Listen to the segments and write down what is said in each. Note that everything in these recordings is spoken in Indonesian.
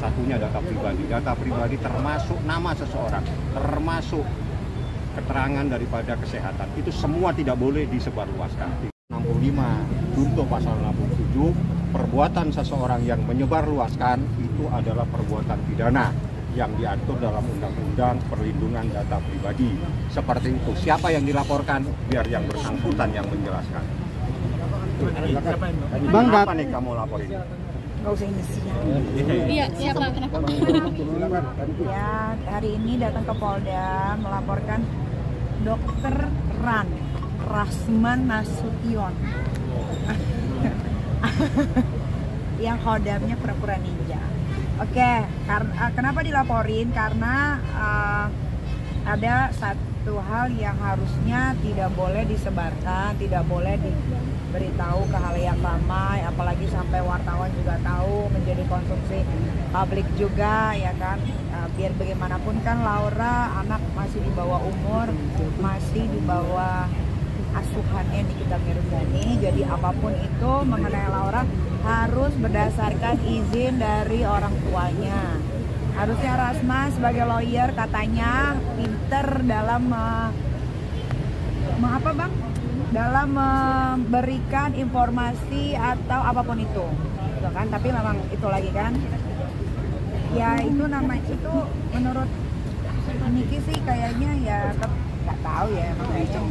satunya data pribadi. Data pribadi termasuk nama seseorang, termasuk keterangan daripada kesehatan. Itu semua tidak boleh disebarluaskan. 65 junto pasal 67, perbuatan seseorang yang menyebarluaskan itu adalah perbuatan pidana yang diatur dalam Undang-Undang Perlindungan Data Pribadi. Seperti itu. Siapa yang dilaporkan, biar yang bersangkutan yang menjelaskan. Bang, apa nih kamu laporin? Nggak usah inisial. Iya, siapa? Kenapa? Ya, hari ini datang ke Polda melaporkan Dokter Rasman Nasution yang kodamnya pura-pura ninja. Oke, kenapa dilaporin? Karena ada satu hal yang harusnya tidak boleh disebarkan, tidak boleh diberitahu ke halayak ramai, apalagi sampai wartawan juga tahu, menjadi konsumsi publik juga, ya kan. Biar bagaimanapun kan Laura anak masih di bawah umur, masih di bawah asuhannya Nikita Mirzani, jadi apapun itu mengenai Laura harus berdasarkan izin dari orang tuanya. Harusnya Rasma sebagai lawyer katanya pinter dalam dalam memberikan informasi atau apapun itu, gitu kan? Tapi memang itu lagi kan, ya itu nama itu menurut Niki sih kayaknya ya nggak tahu ya, kayaknya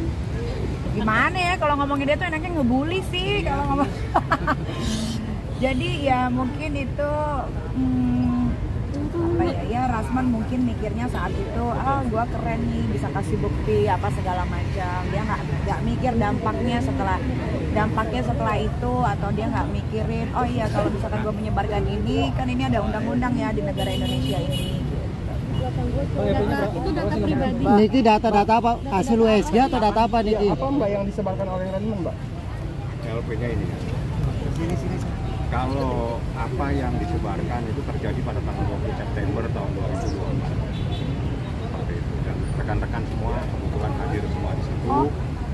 gimana ya kalau ngomongin dia tuh enaknya ngebully sih kalau ngomong. Jadi ya mungkin itu apa ya Rasman mungkin mikirnya saat itu gua keren nih bisa kasih bukti apa segala macam. Dia nggak mikir dampaknya setelah itu, atau dia nggak mikirin oh iya kalau misalkan gua menyebarkan ini kan ini ada undang-undang ya di negara Indonesia ini. Itu data pribadi. Niki data apa? Hasil USG atau data apa Niki? Apa Mbak yang disebarkan oleh Rasman, Mbak? LP-nya ini. Sini. Kalau apa yang disebarkan itu terjadi pada tanggal 20 September tahun 2024. Seperti itu. Dan rekan-rekan semua kebetulan hadir semua di situ.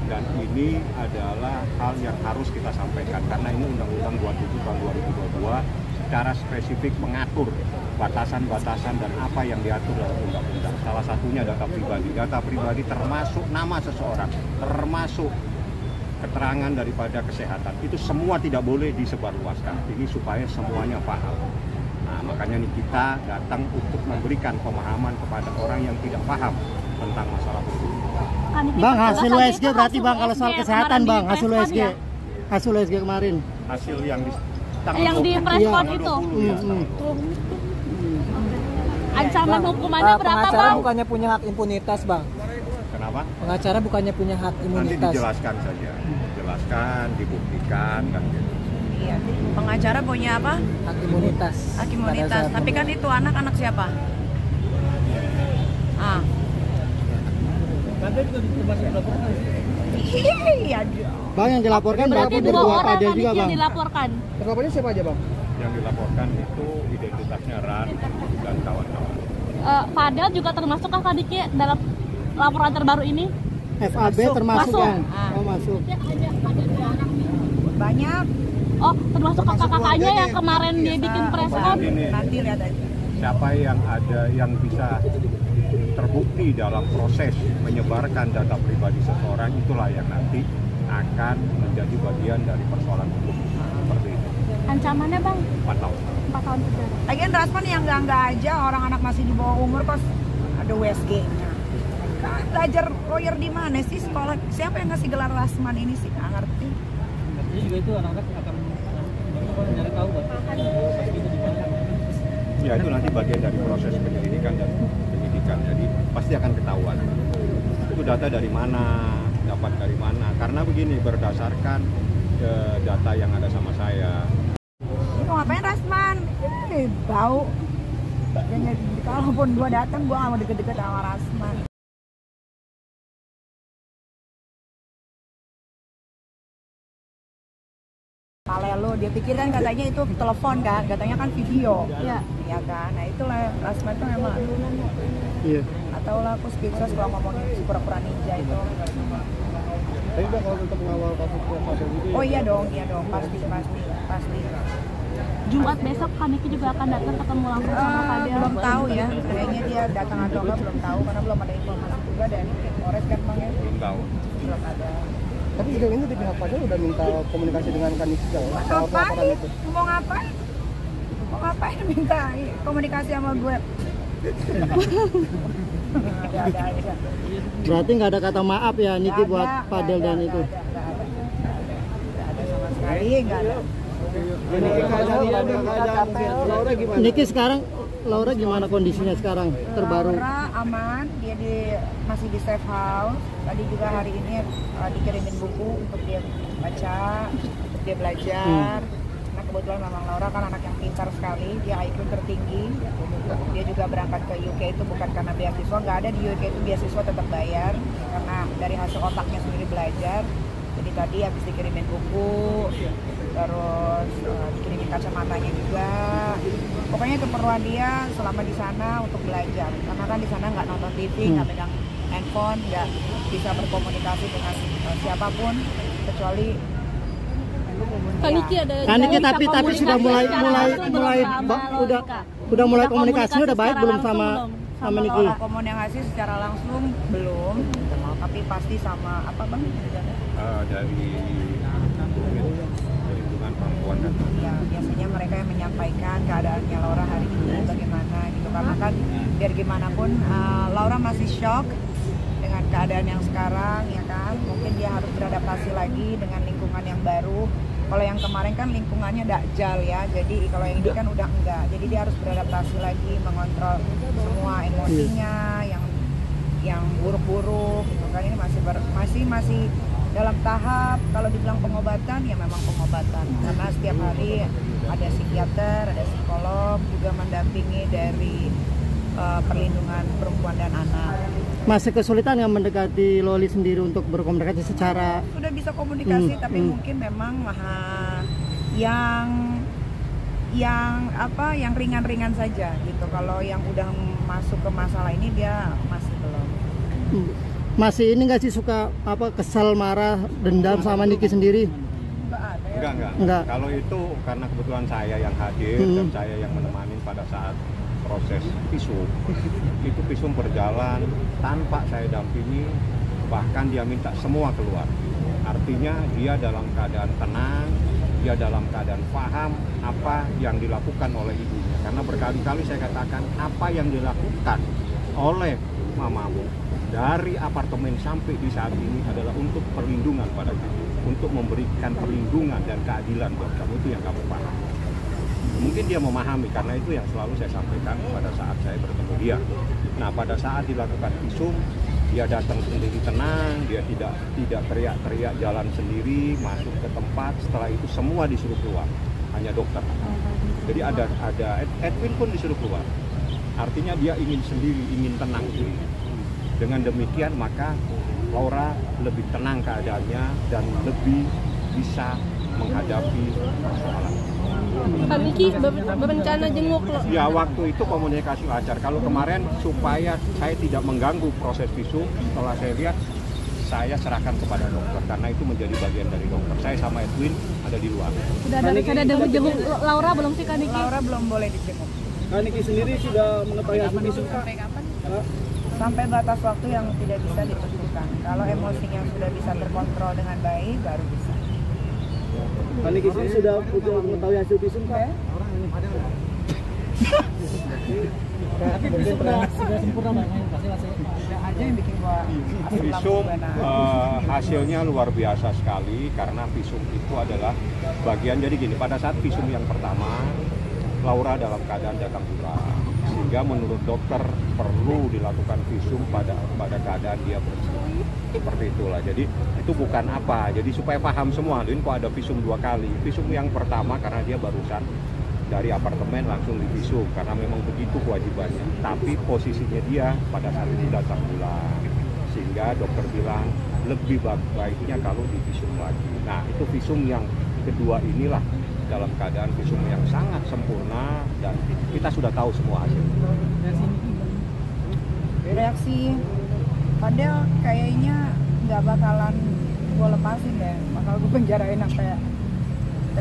Dan ini adalah hal yang harus kita sampaikan karena ini Undang-Undang 27 tahun 2022 secara spesifik mengatur batasan-batasan dan apa yang diatur dalam undang-undang. Salah satunya data pribadi. Data pribadi termasuk nama seseorang, termasuk keterangan daripada kesehatan. Itu semua tidak boleh disebarluaskan. Ini supaya semuanya paham. Nah, makanya nih kita datang untuk memberikan pemahaman kepada orang yang tidak paham tentang masalah itu. Bang, hasil USG berarti Bang kalau soal kesehatan Bang, hasil USG. Hasil USG kemarin. Hasil yang di preskon itu. Ancaman hukumannya berapa, Pengacara Bang? bukannya punya hak impunitas, Bang? Kenapa? Pengacara bukannya punya hak Nanti imunitas. dijelaskan saja. Dijelaskan, dibuktikan kan gitu. Iya, pengacara punya apa? Hak imunitas. Hak imunitas. Tapi kan itu anak siapa? Iya. Bang yang dilaporkan berarti Berarti dua berdua orang ada juga yang Bang. dilaporkan. Terlapornya siapa aja, Bang? Yang dilaporkan itu identitasnya Ran dan kawan-kawan. Fadel juga termasuk kakak Diki dalam laporan terbaru ini? FAB termasuk Masuk. Bang. Oh masuk. Banyak. Oh, termasuk kakak-kakaknya yang kemarin dia bikin preskon? Nanti lihat aja. Siapa yang ada yang bisa terbukti dalam proses menyebarkan data pribadi seseorang, itulah yang nanti akan menjadi bagian dari persoalan hukum. Seperti itu. Ancamannya Bang? 4 tahun. 4 tahun penjara. Lagian Rasman yang enggak aja orang anak masih di bawah umur kok ada USG-nya. Kan belajar lawyer di mana sih sekolah? Siapa yang ngasih gelar Rasman ini sih? Nggak ngerti. Jadi juga itu anak-anak akan mencari tahu, Bang. Ya itu nanti bagian dari proses penyelidikan dan penyidikan. Jadi pasti akan ketahuan. Itu data dari mana, dapat dari mana. Karena begini, berdasarkan data yang ada sama saya. Mau ngapain Rasman? Bau. Kalaupun gua datang, gua nggak mau deket-deket sama Rasman. Lalu dia pikir kan katanya itu telepon kan, katanya kan video. Iya. Iya kan, nah itulah Rasman tuh memang. Iya. Atau lah aku speechless kalau ngomongin si pura-pura ninja itu. Tapi Bang, kalau untuk mengawal kasus Fadel itu Oh iya dong, pasti. Jumat besok Kak Niki juga akan datang ketemu langsung sama Fadel. Belum tahu ya, kayaknya dia datang atau enggak belum tahu karena belum ada informasi juga dari Polres kan Bang ya. Belum tahu. Belum ada. Tapi sejauh ini di pihak Fadel udah minta komunikasi dengan Kaniki soal laporan Ngapain? itu. Mau ngapain? Mau ngapain minta komunikasi sama gue? Ada aja. Berarti nggak ada kata maaf ya Niki Nggak buat ada, Fadel nggak dan ada, itu. nggak ada sama sekali, nggak ada. Niki sekarang Laura gimana kondisinya sekarang terbaru? Laura aman, dia masih di safe house. Tadi juga hari ini dikirimin buku untuk dia baca, untuk dia belajar. Nah kebetulan memang Laura kan anak yang pintar sekali, dia IQ tertinggi. Dia juga berangkat ke UK itu bukan karena beasiswa, nggak ada di UK itu beasiswa tetap bayar karena dari hasil otaknya sendiri belajar. Jadi tadi habis dikirimin buku, terus dikirimin kacamatanya juga. Pokoknya keperluan dia selama di sana untuk belajar. Karena kan di sana nggak nonton TV, nggak pegang handphone, nggak bisa berkomunikasi dengan siapapun kecuali Kak Niki ada Kaniki tapi komunikasi sudah mulai secara langsung belum sama udah mulai Udah komunikasinya udah baik secara belum langsung sama belum? Niki? kalau komunikasi secara langsung belum, tapi pasti sama apa Bang? Dari perlindungan perempuan dan Ya, biasanya mereka yang menyampaikan keadaannya Laura hari ini bagaimana gitu karena kan biar gimana pun Laura masih shock dengan keadaan yang sekarang ya kan, mungkin dia harus beradaptasi lagi dengan lingkungan yang baru. Kalau yang kemarin kan lingkungannya dakjal ya, jadi kalau yang ini kan udah enggak, jadi dia harus beradaptasi lagi, mengontrol semua emosinya yang buruk-buruk gitu kan. Ini masih dalam tahap, kalau dibilang pengobatan ya memang pengobatan karena setiap hari ada psikiater, ada psikolog juga mendampingi dari perlindungan perempuan dan anak. Masih kesulitan yang mendekati Loli sendiri untuk berkomunikasi secara Sudah bisa komunikasi tapi mungkin memang yang ringan-ringan saja gitu. Kalau yang udah masuk ke masalah ini dia masih belum. masih ini nggak sih suka kesal, marah, dendam sama Niki sendiri? Enggak ada ya. Enggak. Kalau itu karena kebetulan saya yang hadir dan saya yang menemani pada saat proses visum. Itu visum berjalan tanpa saya dampingi, bahkan dia minta semua keluar. Artinya dia dalam keadaan tenang, dia dalam keadaan paham apa yang dilakukan oleh ibunya. Karena berkali-kali saya katakan apa yang dilakukan oleh mamamu dari apartemen sampai di saat ini adalah untuk perlindungan pada kamu, untuk memberikan perlindungan dan keadilan buat kamu, itu yang kamu paham. Mungkin dia memahami karena itu yang selalu saya sampaikan pada saat saya bertemu dia. Nah pada saat dilakukan visum, dia datang sendiri tenang, dia tidak teriak-teriak, jalan sendiri masuk ke tempat. Setelah itu semua disuruh keluar, hanya dokter. Jadi ada Edwin pun disuruh keluar. Artinya dia ingin sendiri, ingin tenang sendiri. Dengan demikian maka Laura lebih tenang keadaannya dan lebih bisa menghadapi persoalan. Kak Niki berencana jenguk loh. Ya waktu itu komunikasi lancar. Kalau kemarin supaya saya tidak mengganggu proses visum, setelah saya lihat saya serahkan kepada dokter karena itu menjadi bagian dari dokter. Saya sama Edwin ada di luar. Sudah ada jenguk Laura belum sih Kak Niki? Laura belum boleh dijenguk. Kak Niki sendiri sudah mengetahui hasil visum Kak? Sampai batas waktu yang tidak bisa ditentukan. Kalau emosinya sudah bisa terkontrol dengan baik, baru bisa. Kak Niki sendiri sudah mengetahui hasil visum Kak? Tapi sudah sempurna Bang, pasti Ada aja yang bikin gua asam Visum lambung benar. hasilnya luar biasa sekali karena visum itu adalah bagian, jadi gini, pada saat visum yang pertama Laura dalam keadaan datang bulan, sehingga menurut dokter perlu dilakukan visum pada keadaan dia bersih. Seperti itulah. Jadi itu bukan apa. Jadi supaya paham semua, ini kok ada visum 2 kali. Visum yang pertama karena dia barusan dari apartemen langsung divisum karena memang begitu kewajibannya. Tapi posisinya dia pada saat itu datang bulan, sehingga dokter bilang lebih baiknya kalau divisum lagi. Nah itu visum yang kedua inilah dalam keadaan visum yang sangat sempurna dan kita sudah tahu semua hasil. Reaksi Fadel kayaknya nggak bakalan gue lepasin deh, bakal gue penjarain sampai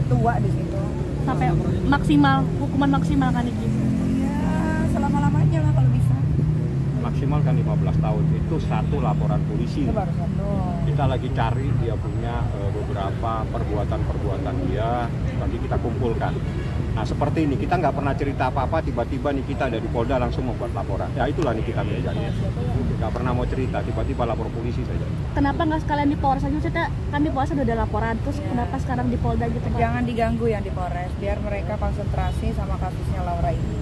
tua di situ. sampai maksimal, hukuman maksimal Kak Niki? Ya selama-lamanya lah kalau bisa. Maksimal kan 15 tahun. Itu satu laporan polisi. Itu baru satu. Kita lagi cari dia punya beberapa perbuatan-perbuatan dia, nanti kita kumpulkan. Nah seperti ini, kita nggak pernah cerita apa-apa, tiba-tiba nih kita ada di Polda langsung membuat laporan. Ya itulah nih kita Mirzani. Nggak pernah mau cerita, tiba-tiba lapor polisi saja. Kenapa nggak sekalian di Polres aja? Maksudnya kan di Polres udah ada laporan, terus kenapa sekarang di Polda gitu Pak? Jangan diganggu yang di Polres, biar mereka konsentrasi sama kasusnya Laura ini.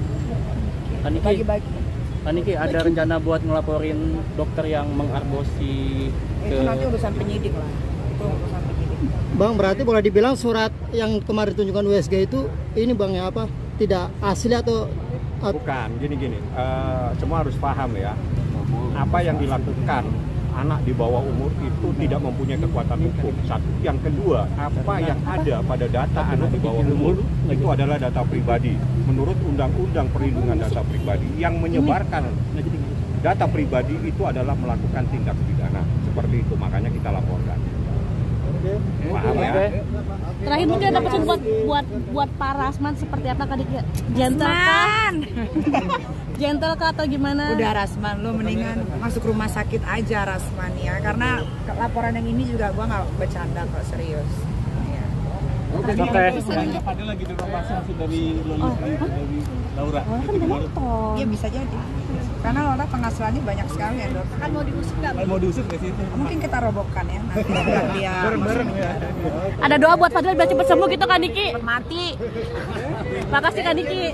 Kaniki, Bagi-bagi. Kaniki ada rencana buat ngelaporin dokter yang mengarbosi Itu nanti urusan penyidik lah. Itu urusan penyidik. Bang, berarti boleh dibilang surat yang kemarin ditunjukkan USG itu ini Bang ya apa? Tidak asli atau Bukan, gini-gini. Semua harus paham ya. Apa yang dilakukan anak di bawah umur itu tidak mempunyai kekuatan hukum. Satu. Yang kedua, apa yang ada pada data anak di bawah umur itu adalah data pribadi. Menurut Undang-Undang Perlindungan Data Pribadi, yang menyebarkan data pribadi itu adalah melakukan tindak pidana. Seperti itu, makanya kita laporkan. Paham ya? Terakhir mungkin ada pesan buat Pak Rasman seperti apa Kak Niki? Gentle kah? Gentle kah atau gimana? Udah Rasman, lo mendingan masuk rumah sakit aja Rasman ya. Karena laporan yang ini juga gua nggak bercanda kok, serius. Ya. Oke. Padahal lagi di rumah sakit dari dari Laura. Oh, kan udah nonton. Iya bisa jadi. Karena Laura penghasilannya banyak sekali ya dok. Kan mau diusir nggak? Mau diusir ke situ. Mungkin kita robohkan ya nanti biar dia Bareng-bareng ya. Ada doa buat Fadil biar cepet sembuh gitu Kak Niki. mati. Makasih Kak Niki.